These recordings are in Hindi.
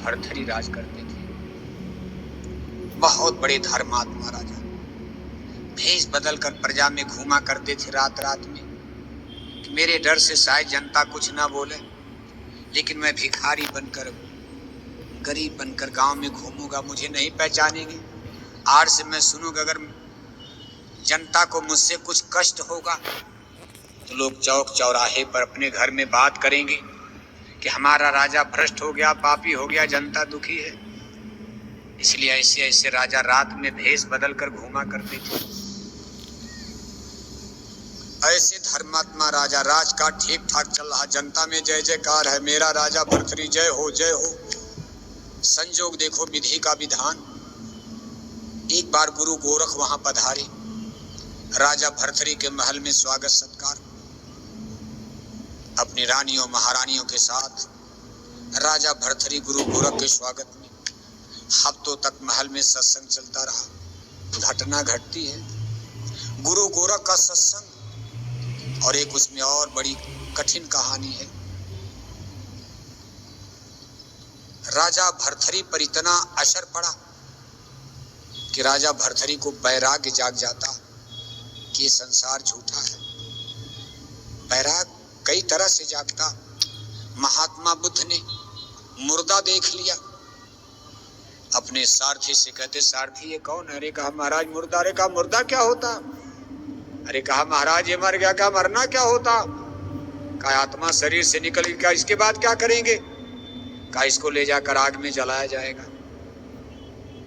भर्तृहरि राज करते थे। बहुत बड़े धर्मात्मा राजा, भेष बदल कर प्रजा में घूमा करते थे रात रात में कि मेरे डर से शायद जनता कुछ ना बोले, लेकिन मैं भिखारी बनकर, गरीब बनकर गांव में घूमूंगा, मुझे नहीं पहचानेंगे। आड़ से मैं सुनूंगा अगर जनता को मुझसे कुछ कष्ट होगा तो लोग चौक चौराहे पर अपने घर में बात करेंगे कि हमारा राजा भ्रष्ट हो गया, पापी हो गया, जनता दुखी है। इसलिए ऐसे ऐसे राजा रात में भेष बदल कर घूमा करते थे। ऐसे धर्मात्मा राजा, राज का ठीक ठाक चल रहा, जनता में जय जयकार है, मेरा राजा भर्तृहरि जय हो जय हो। संजोग देखो विधि का विधान, एक बार गुरु गोरख वहां पधारे, राजा भर्तृहरि के महल में स्वागत सत्कार, अपनी रानियों महारानियों के साथ राजा भर्तृहरि गुरु गोरख के स्वागत में हफ्तों तक महल में सत्संग चलता रहा। घटना घटती है गुरु गोरख का सत्संग, और एक उसमें और बड़ी कठिन कहानी है। राजा भर्तृहरि पर इतना असर पड़ा कि राजा भर्तृहरि को वैराग्य जाग जाता कि ये संसार झूठा है। वैराग कई तरह से जागता। महात्मा बुद्ध ने मुर्दा देख लिया, अपने सारथी से कहते, सारथी ये कौन है? अरे कहा महाराज मुर्दा। अरे कहा मुर्दा क्या होता? अरे कहा महाराज ये मर गया। क्या मरना क्या होता? कहा आत्मा शरीर से निकल गई। क्या इसके बाद क्या करेंगे? कहा इसको ले जाकर आग में जलाया जाएगा।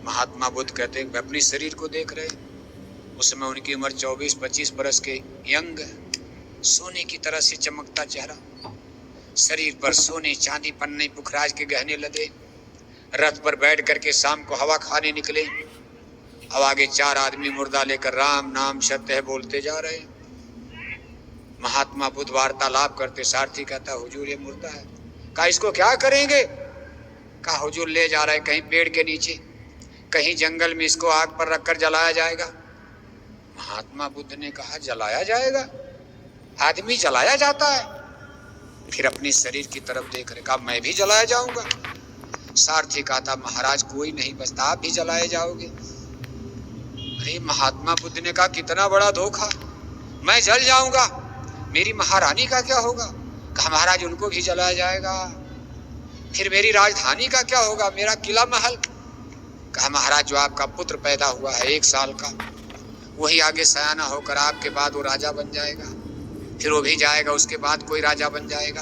महात्मा बुद्ध कहते हैं अपने शरीर को देख रहे, उस समय उनकी उम्र 24-25 बरस के यंग, सोने की तरह से चमकता चेहरा, शरीर पर सोने चांदी पन्ने पुखराज के गहने लदे, रथ पर बैठ करके शाम को हवा खाने निकले। अब आगे 4 आदमी मुर्दा लेकर राम नाम सत्य है बोलते जा रहे। महात्मा बुद्ध वार्तालाप करते, सारथी कहता हुजूर ये मुर्दा है। कहा इसको क्या करेंगे? कहा हुजूर ले जा रहे हैं कहीं पेड़ के नीचे, कहीं जंगल में, इसको आग पर रखकर जलाया जाएगा। महात्मा बुद्ध ने कहा जलाया जाएगा? आदमी जलाया जाता है? फिर अपने शरीर की तरफ देख रहे, कहा मैं भी जलाया जाऊंगा। सारथी कहा था महाराज कोई नहीं बचता, आप भी जलाए जाओगे। अरे महात्मा बुद्ध ने कहा कितना बड़ा धोखा, मैं जल जाऊंगा, मेरी महारानी का क्या होगा? कहा महाराज उनको भी जलाया जाएगा। फिर मेरी राजधानी का क्या होगा, मेरा किला महल? कहा महाराज जो आपका पुत्र पैदा हुआ है 1 साल का, वही आगे सयाना होकर आपके बाद वो राजा बन जाएगा, फिर वो भी जाएगा, उसके बाद कोई राजा बन जाएगा।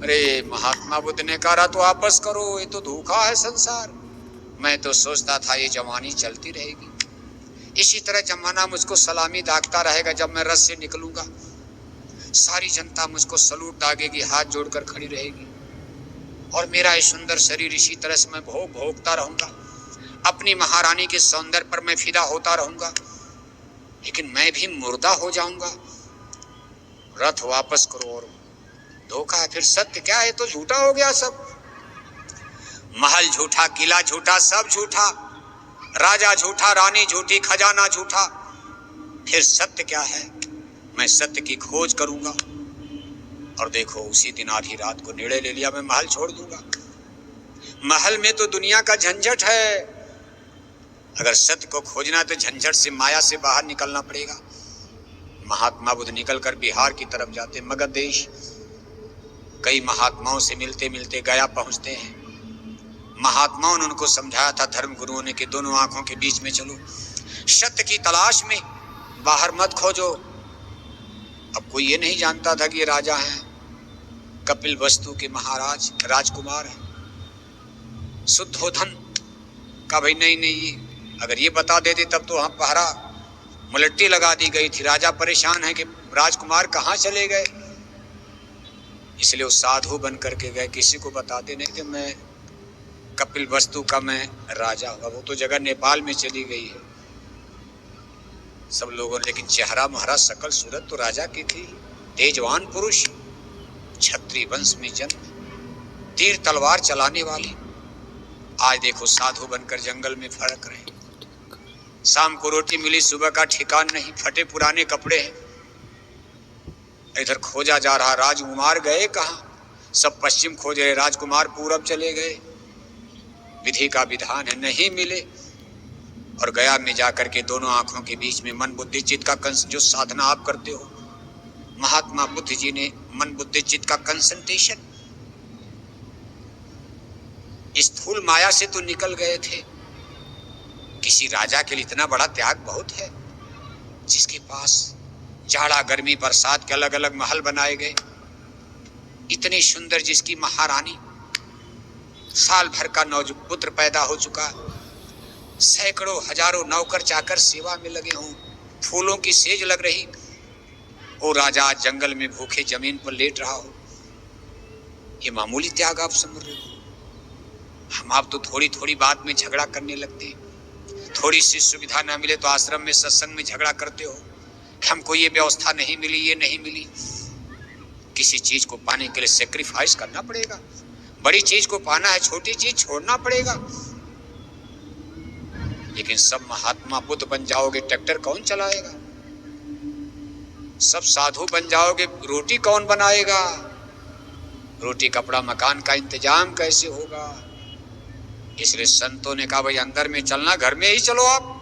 अरे महात्मा बुद्ध ने कहा तो वापस करो, ये तो धोखा है संसार। मैं तो सोचता था ये जवानी चलती रहेगी, इसी तरह जमाना मुझको सलामी दागता रहेगा। जब मैं रथ से निकलूंगा सारी जनता मुझको सलूट दागेगी, हाथ जोड़कर खड़ी रहेगी, और मेरा ये सुंदर शरीर इसी तरह से मैं भोगता रहूंगा, अपनी महारानी के सौंदर्य पर मैं फिदा होता रहूंगा, लेकिन मैं भी मुर्दा हो जाऊंगा। रथ वापस करो। और धोखा है, फिर सत्य क्या है? तो झूठा हो गया सब, महल झूठा, किला झूठा, सब झूठा, राजा झूठा, रानी झूठी, खजाना झूठा। फिर सत्य क्या है? मैं सत्य की खोज करूंगा। और देखो उसी दिन आधी रात को निर्णय ले लिया, मैं महल छोड़ दूंगा। महल में तो दुनिया का झंझट है, अगर सत्य को खोजना है तो झंझट से, माया से बाहर निकलना पड़ेगा। महात्मा बुद्ध निकलकर बिहार की तरफ जाते, मगध देश। कई महात्माओं से मिलते मिलते गया पहुंचते हैं। महात्माओं ने उनको समझाया था, धर्म गुरुओं ने, कि दोनों आंखों के बीच में चलो, सत्य की तलाश में, बाहर मत खोजो। अब कोई ये नहीं जानता था कि ये राजा हैं, कपिल वस्तु के महाराज राजकुमार हैं। शुद्धोधन का भाई नहीं, अगर ये बता देते तब तो हम पहरा मुलट्टी लगा दी गई थी। राजा परेशान है कि राजकुमार कहाँ चले गए, इसलिए वो साधु बन करके गए, किसी को बताते नहीं कि मैं कपिल वस्तु का मैं राजा हूँ। वो तो जगह नेपाल में चली गई है सब लोगों ने, लेकिन चेहरा महरा सकल सूरत तो राजा की थी। तेजवान पुरुष, क्षत्रिय वंश में जन्म, तीर तलवार चलाने वाले। आज देखो साधु बनकर जंगल में फड़क रहे। शाम को रोटी मिली, सुबह का ठिकान नहीं, फटे पुराने कपड़े हैं। इधर खोजा जा रहा, राजकुमार गए कहाँ? सब पश्चिम खोज रहे, राजकुमार पूरब चले गए। विधि का विधान है, नहीं मिले। और गया में जाकर के दोनों आंखों के बीच में मन बुद्धि चित्त का जो साधना आप करते हो, महात्मा बुद्ध जी ने मन बुद्धि चित्त का कंसंट्रेशन स्थूल माया से तो निकल गए थे। किसी राजा के लिए इतना बड़ा त्याग बहुत है, जिसके पास जाड़ा गर्मी बरसात के अलग अलग महल बनाए गए, इतनी सुंदर जिसकी महारानी, साल भर का पुत्र पैदा हो चुका, सैकड़ों हजारों नौकर चाकर सेवा में लगे हों, फूलों की सेज लग रही, वो राजा जंगल में भूखे जमीन पर लेट रहा हो। ये मामूली त्याग आप समझ रहे हो? हम आप तो थोड़ी थोड़ी बात में झगड़ा करने लगते हैं, थोड़ी सी सुविधा ना मिले तो आश्रम में सत्संग में झगड़ा करते हो, हमको ये व्यवस्था नहीं मिली, ये नहीं मिली। किसी चीज को पाने के लिए सेक्रीफाइस करना पड़ेगा, बड़ी चीज को पाना है छोटी चीज छोड़ना पड़ेगा। लेकिन सब महात्मा बुद्ध बन जाओगे, ट्रैक्टर कौन चलाएगा? सब साधु बन जाओगे, रोटी कौन बनाएगा? रोटी कपड़ा मकान का इंतजाम कैसे होगा? इसलिए संतों ने कहा भाई अंदर में चलना, घर में ही चलो आप।